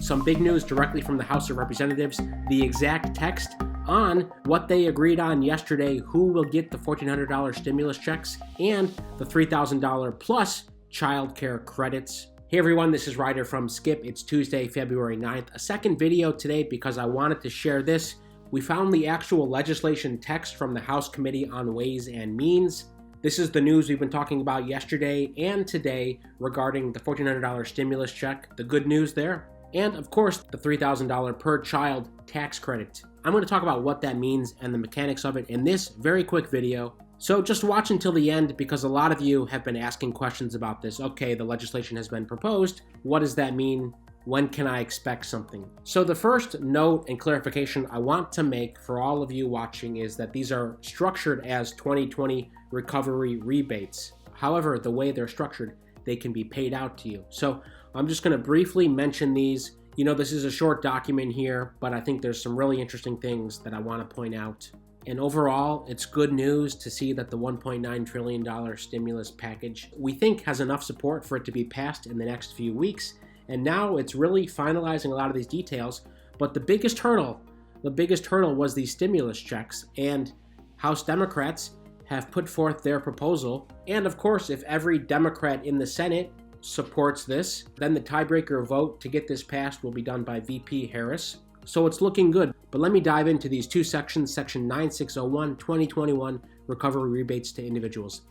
some big news directly from the House of Representatives, the exact text on what they agreed on yesterday, who will get the $1,400 stimulus checks, and the $3,000 plus child care credits. Hey everyone, this is Ryder from Skip. It's Tuesday, February 9th. A second video today because I wanted to share this. We found the actual legislation text from the House Committee on Ways and Means. This is the news we've been talking about yesterday and today regarding the $1,400 stimulus check, the good news there, and of course the $3,000 per child tax credit. I'm going to talk about what that means and the mechanics of it in this very quick video. So just watch until the end because a lot of you have been asking questions about this. Okay, the legislation has been proposed. What does that mean? When can I expect something? So the first note and clarification I want to make for all of you watching is that these are structured as 2020 recovery rebates. However, the way they're structured, they can be paid out to you. So I'm just going to briefly mention these. You know, this is a short document here, but I think there's some really interesting things that I want to point out. And overall, it's good news to see that the $1.9 trillion stimulus package, we think, has enough support for it to be passed in the next few weeks. And now it's really finalizing a lot of these details. But the biggest hurdle was these stimulus checks. And House Democrats have put forth their proposal. And of course, if every Democrat in the Senate supports this, then the tiebreaker vote to get this passed will be done by VP Harris. So it's looking good. But let me dive into these two sections, Section 9601, 2021, recovery rebates to individuals,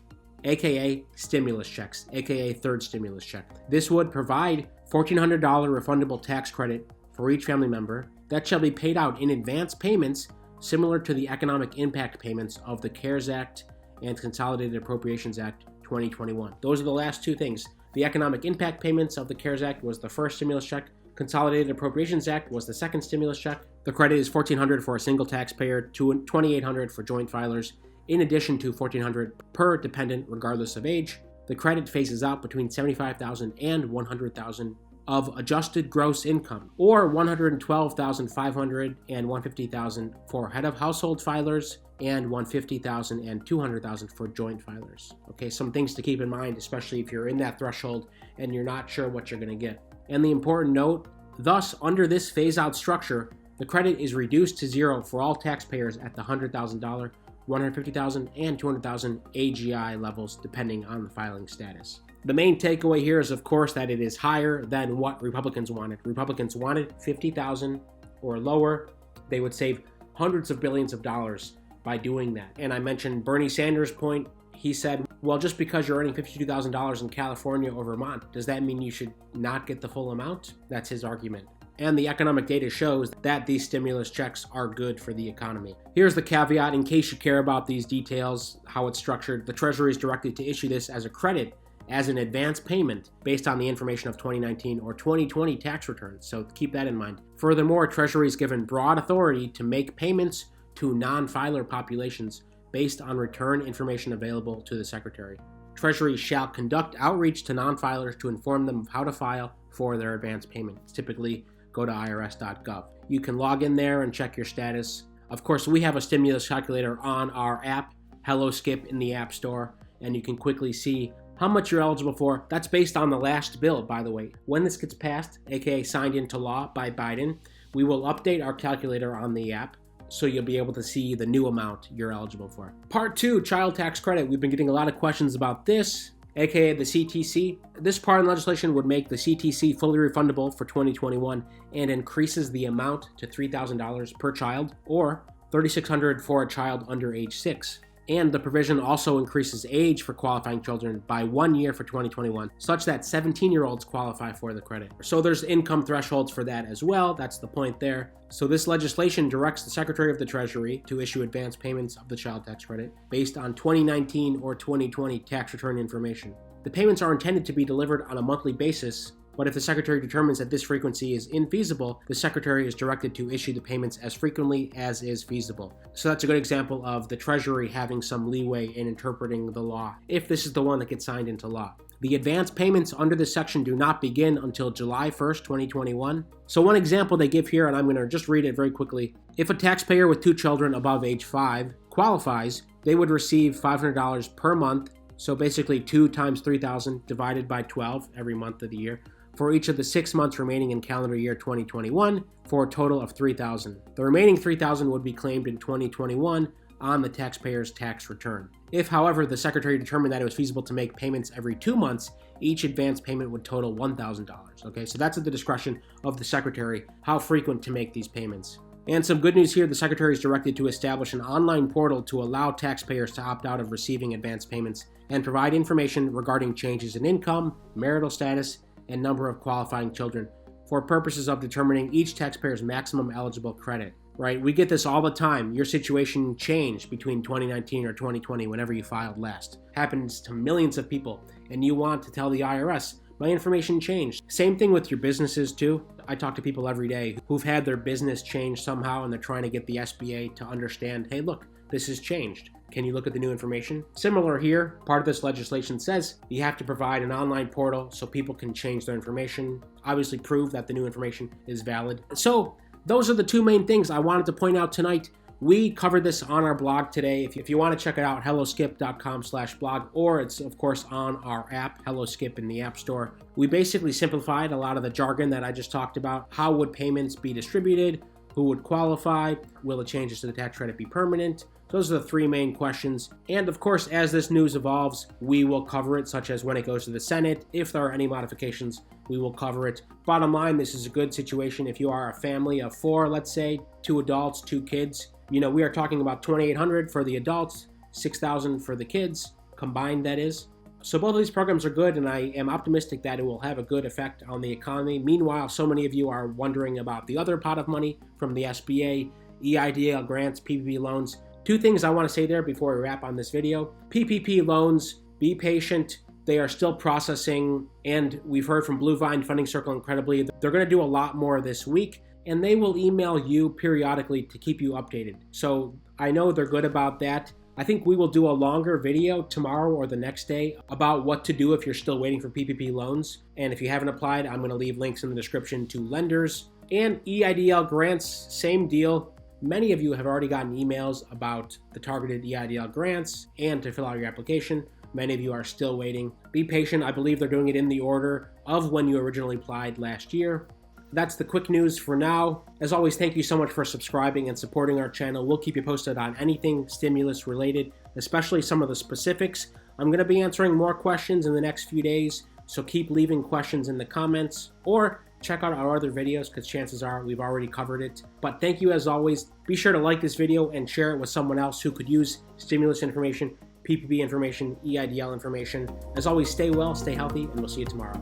aka stimulus checks, aka third stimulus check. This would provide $1,400 refundable tax credit for each family member that shall be paid out in advance payments similar to the economic impact payments of the CARES Act and Consolidated Appropriations Act 2021. Those are the last two things. The economic impact payments of the CARES Act was the first stimulus check. Consolidated Appropriations Act was the second stimulus check. The credit is $1,400 for a single taxpayer, $2,800 for joint filers, in addition to $1,400 per dependent regardless of age. The credit phases out between $75,000 and $100,000 of adjusted gross income, or $112,500 and $150,000 for head of household filers, and $150,000 and $200,000 for joint filers. Okay, some things to keep in mind, especially if you're in that threshold and you're not sure what you're going to get. And the important note, thus, under this phase-out structure, the credit is reduced to zero for all taxpayers at the $100,000, $150,000, and $200,000 AGI levels, depending on the filing status. The main takeaway here is, of course, that it is higher than what Republicans wanted. Republicans wanted $50,000 or lower. They would save hundreds of billions of dollars by doing that. And I mentioned Bernie Sanders' point. He said, well, just because you're earning $52,000 in California or Vermont, does that mean you should not get the full amount? That's his argument. And the economic data shows that these stimulus checks are good for the economy. Here's the caveat in case you care about these details, how it's structured. The Treasury is directed to issue this as a credit, as an advance payment based on the information of 2019 or 2020 tax returns. So keep that in mind. Furthermore, Treasury is given broad authority to make payments to non-filer populations based on return information available to the Secretary. Treasury shall conduct outreach to non-filers to inform them of how to file for their advance payments. Typically, go to irs.gov. You can log in there and check your status. Of course, we have a stimulus calculator on our app, Hello Skip, in the App Store, and you can quickly see how much you're eligible for. That's based on the last bill, by the way. When this gets passed, aka signed into law by Biden, we will update our calculator on the app, so you'll be able to see the new amount you're eligible for. Part 2, child tax credit. We've been getting a lot of questions about this, aka the CTC. This part of legislation would make the CTC fully refundable for 2021 and increases the amount to $3,000 per child, or $3,600 for a child under age 6. And the provision also increases age for qualifying children by 1 year for 2021, such that 17-year-olds qualify for the credit. So there's income thresholds for that as well. That's the point there. So this legislation directs the Secretary of the Treasury to issue advance payments of the child tax credit based on 2019 or 2020 tax return information. The payments are intended to be delivered on a monthly basis, but if the Secretary determines that this frequency is infeasible, the Secretary is directed to issue the payments as frequently as is feasible. So that's a good example of the Treasury having some leeway in interpreting the law, if this is the one that gets signed into law. The advance payments under this section do not begin until July 1st, 2021. So one example they give here, and I'm going to just read it very quickly. If a taxpayer with 2 children above age 5 qualifies, they would receive $500 per month. So basically 2 times $3,000 divided by 12 every month of the year for each of the 6 months remaining in calendar year 2021 for a total of $3,000. The remaining $3,000 would be claimed in 2021 on the taxpayer's tax return. If, however, the Secretary determined that it was feasible to make payments every 2 months, each advance payment would total $1,000. Okay, so that's at the discretion of the Secretary how frequent to make these payments. And some good news here, the Secretary is directed to establish an online portal to allow taxpayers to opt out of receiving advance payments and provide information regarding changes in income, marital status, and number of qualifying children for purposes of determining each taxpayer's maximum eligible credit. Right? We get this all the time. Your situation changed between 2019 or 2020 whenever you filed last. Happens to millions of people, and you want to tell the IRS, my information changed. Same thing with your businesses too. I talk to people every day who've had their business change somehow and they're trying to get the SBA to understand, hey look, this has changed. Can you look at the new information? Similar here, part of this legislation says you have to provide an online portal so people can change their information, obviously prove that the new information is valid. So those are the two main things I wanted to point out tonight. We covered this on our blog today. If you want to check it out, helloskip.com/blog, or it's of course on our app, HelloSkip in the App Store. We basically simplified a lot of the jargon that I just talked about. How would payments be distributed? Who would qualify? Will the changes to the tax credit be permanent? Those are the three main questions. And of course, as this news evolves, we will cover it, such as when it goes to the Senate. If there are any modifications, we will cover it. Bottom line, this is a good situation. If you are a family of 4, let's say, 2 adults, 2 kids, we are talking about $2,800 for the adults, $6,000 for the kids, combined that is. So both of these programs are good, and I am optimistic that it will have a good effect on the economy. Meanwhile, so many of you are wondering about the other pot of money from the SBA, EIDL grants, PPP loans. 2 things I want to say there before we wrap on this video. PPP loans, be patient. They are still processing, and we've heard from Blue Vine Funding Circle incredibly. They're going to do a lot more this week, and they will email you periodically to keep you updated. So I know they're good about that. I think we will do a longer video tomorrow or the next day about what to do if you're still waiting for PPP loans. And if you haven't applied, I'm going to leave links in the description to lenders. And EIDL grants, same deal. Many of you have already gotten emails about the targeted EIDL grants and to fill out your application. Many of you are still waiting. Be patient. I believe they're doing it in the order of when you originally applied last year. That's the quick news for now. As always, thank you so much for subscribing and supporting our channel. We'll keep you posted on anything stimulus related, especially some of the specifics. I'm going to be answering more questions in the next few days, so keep leaving questions in the comments or check out our other videos because chances are we've already covered it. But thank you as always. Be sure to like this video and share it with someone else who could use stimulus information, PPP information, EIDL information. As always, stay well, stay healthy, and we'll see you tomorrow.